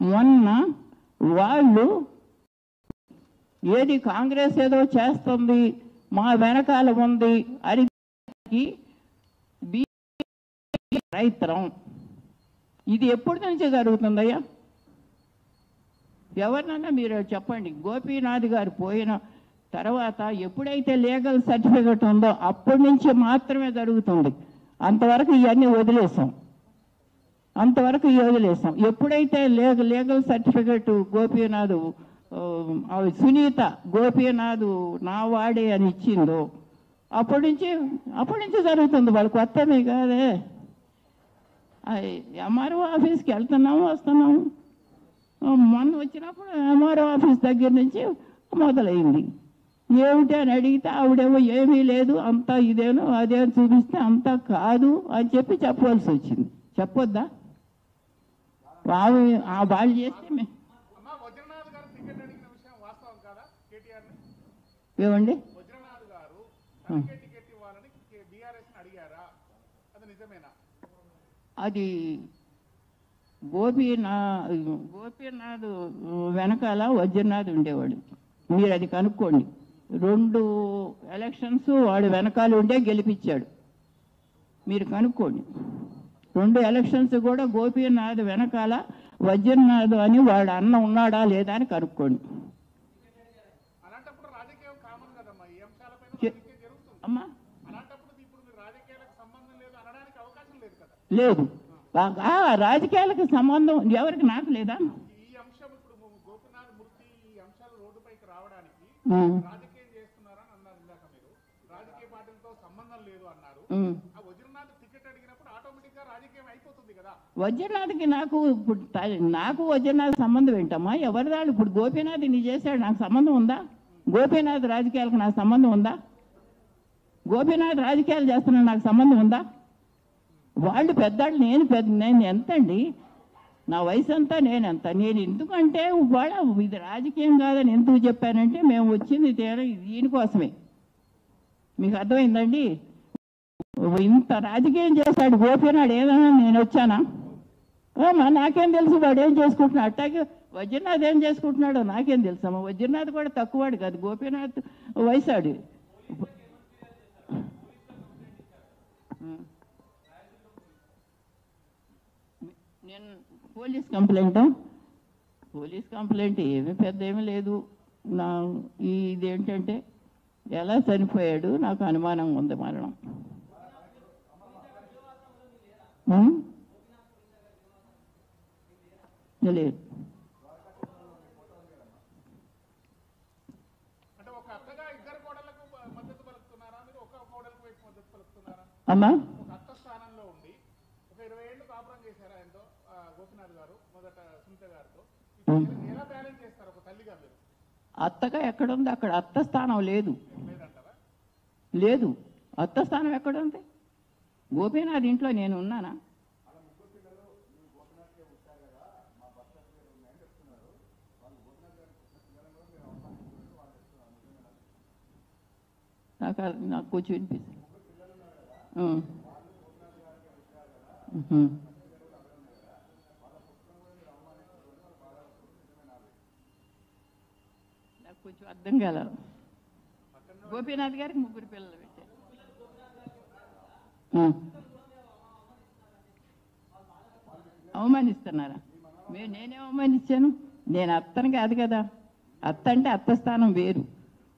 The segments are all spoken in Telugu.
మొన్న వాళ్ళు ఏది కాంగ్రెస్ ఏదో చేస్తుంది, మా వెనకాల ఉంది అని రైతరం. ఇది ఎప్పటి నుంచి జరుగుతుందయ్యా? ఎవరినన్నా మీరు చెప్పండి. గోపీనాథ్ గారు పోయిన తర్వాత ఎప్పుడైతే లీగల్ సర్టిఫికెట్ ఉందో అప్పటి నుంచి మాత్రమే జరుగుతుంది. అంతవరకు ఇవన్నీ వదిలేసాం. ఎప్పుడైతే లీగల్ సర్టిఫికెట్ గోపీనాథ్ సునీత గోపీనాథ్ నా వాడే అని ఇచ్చిందో అప్పటి నుంచి జరుగుతుంది. వాళ్ళు కొత్తమే కాదే. ఎంఆర్ఓ ఆఫీస్కి వస్తున్నాము. మొన్న వచ్చినప్పుడు ఎంఆర్ఓ ఆఫీస్ దగ్గర నుంచి మొదలైంది. ఏమిటి అని అడిగితే ఆవిడేమో ఏమీ లేదు, అంతా ఇదేను అదే చూపిస్తే అంతా కాదు అని చెప్పవలసి వచ్చింది. చెప్పొద్దా? వాళ్ళు చేస్తే ఏమండి అది గోపీనాథ్ వెనకాల వజ్రనాథ్ ఉండేవాడు. మీరు అది కనుక్కోండి. 2 ఎలక్షన్స్ వాడు వెనకాల ఉండే గెలిపించాడు. మీరు కనుక్కోండి. 2 ఎలక్షన్స్ కూడా గోపీనాథ్ వెనకాల వజ్రనాథ్ అని వాడు అన్న ఉన్నాడా లేదా అని కనుక్కోండి. అమ్మా లేదు, రాజకీయాలకు సంబంధం ఎవరికి? నాకు లేదా? వజ్రనాథ్కి నాకు వజ్రనాథ్ సంబంధం ఏంటమ్మా? ఎవరిదాళ్ళు? ఇప్పుడు గోపీనాథ్ నీ చేశాడు, నాకు సంబంధం ఉందా? గోపీనాథ్ రాజకీయాలకు నాకు సంబంధం ఉందా? గోపీనాథ్ రాజకీయాలు చేస్తున్నా నాకు సంబంధం ఉందా? వాళ్ళు పెద్దాళ్ళు, నేను ఎంతండి? నా వయసు అంతా నేనెంత? నేను ఎందుకంటే వాళ్ళ ఇది రాజకీయం కాదని ఎందుకు చెప్పానంటే మేము వచ్చింది దీనికోసమే. మీకు అర్థమైందండి? ఇంత రాజకీయం చేశాడు గోపీనాథ్, ఏదైనా నేను వచ్చానా? నాకేం తెలుసు వాడు ఏం చేసుకుంటున్నాడు. అట్టాగే వజ్రనాథ్ ఏం చేసుకుంటున్నాడో నాకేం తెలుసమ్మా. వజ్రనాథ్ కూడా తక్కువాడు కాదు, గోపీనాథ్ వయసాడు. నేను పోలీస్ కంప్లైంట్ ఏమీ పెద్ద ఏమీ లేదు. ఇదేంటంటే ఎలా చనిపోయాడు నాకు అనుమానంగా ఉంది. మరణం లేదు. అమ్మా అత్తగా ఎక్కడుంది? అక్కడ అత్త స్థానం లేదు. అత్త స్థానం ఎక్కడుంది? గోపీనాథ్ ఇంట్లో నేను ఉన్నానా? నాకు కొంచెం వినిపిస్తుంది. నాకు కొంచెం అర్థం కాల. గోపీనాథ్ గారికి 3 పిల్లలు పెట్టారు. అవమానిస్తున్నారా? నేనే అవమానించాను? నేను అత్తను కాదు కదా. అత్త అంటే అత్త స్థానం వేరు.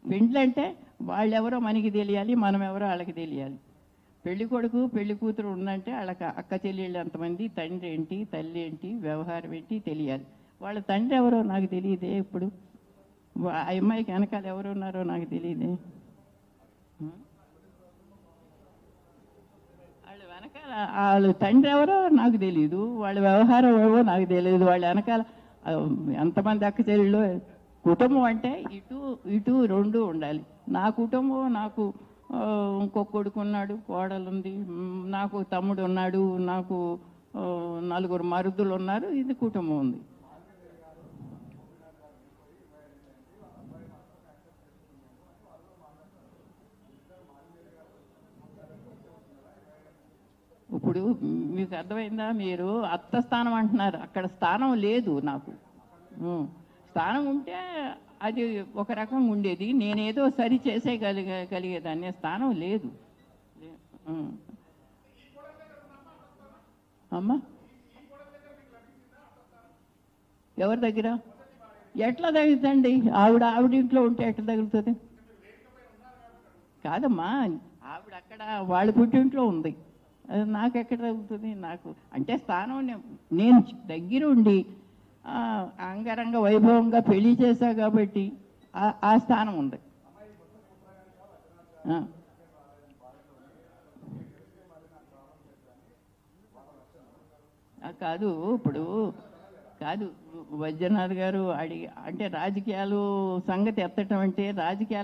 పెండ్లు అంటే వాళ్ళెవరో మనకి తెలియాలి, మనం ఎవరో వాళ్ళకి తెలియాలి. పెళ్లి కొడుకు పెళ్లి కూతురు ఉందంటే వాళ్ళకి అక్క చెల్లెళ్ళు ఎంతమంది, తండ్రి ఏంటి, తల్లి ఏంటి, వ్యవహారం ఏంటి తెలియాలి. వాళ్ళ తండ్రి ఎవరో నాకు తెలియదే. ఇప్పుడు ఆ అమ్మాయికి వెనకాల ఎవరు ఉన్నారో నాకు తెలియదే. వాళ్ళ తండ్రి ఎవరో నాకు తెలియదు, వాళ్ళ వ్యవహారం ఎవరో నాకు తెలియదు. వాళ్ళ వెనకాల ఎంతమంది అక్క చెల్లెళ్ళు. కుటుంబం అంటే ఇటు 2 ఉండాలి. నా కుటుంబం, నాకు ఇంకొక కొడుకు ఉన్నాడు, కోడలు ఉంది, నాకు తమ్ముడు ఉన్నాడు, నాకు 4 మరుదులు ఉన్నారు. ఇది కుటుంబం ఉంది. ఇప్పుడు ఇప్పుడు మీకు అర్థమైందా? మీరు అత్త స్థానం అంటున్నారు, అక్కడ స్థానం లేదు నాకు. స్థానం ఉంటే అది ఒక రకంగా ఉండేది, నేనేదో సరి కలిగేదాన్ని. స్థానం లేదు. అమ్మా ఎవరి దగ్గర ఎట్లా తగులుతండి? ఆవిడ ఇంట్లో ఉంటే ఎట్లా తగులుతుంది? కాదమ్మా, ఆవిడ అక్కడ వాళ్ళ పుట్టింట్లో ఉంది, అది నాకు ఎక్కడ తగులుతుంది? నాకు అంటే స్థానం నేను దగ్గర ఉండి అంగరంగ వైభవంగా పెళ్లి చేశా కాబట్టి ఆ స్థానం ఉంది. కాదు ఇప్పుడు కాదు వైద్యనాథ్ గారు అంటే రాజకీయాలు సంగతి ఎత్తటం అంటే రాజకీయాలు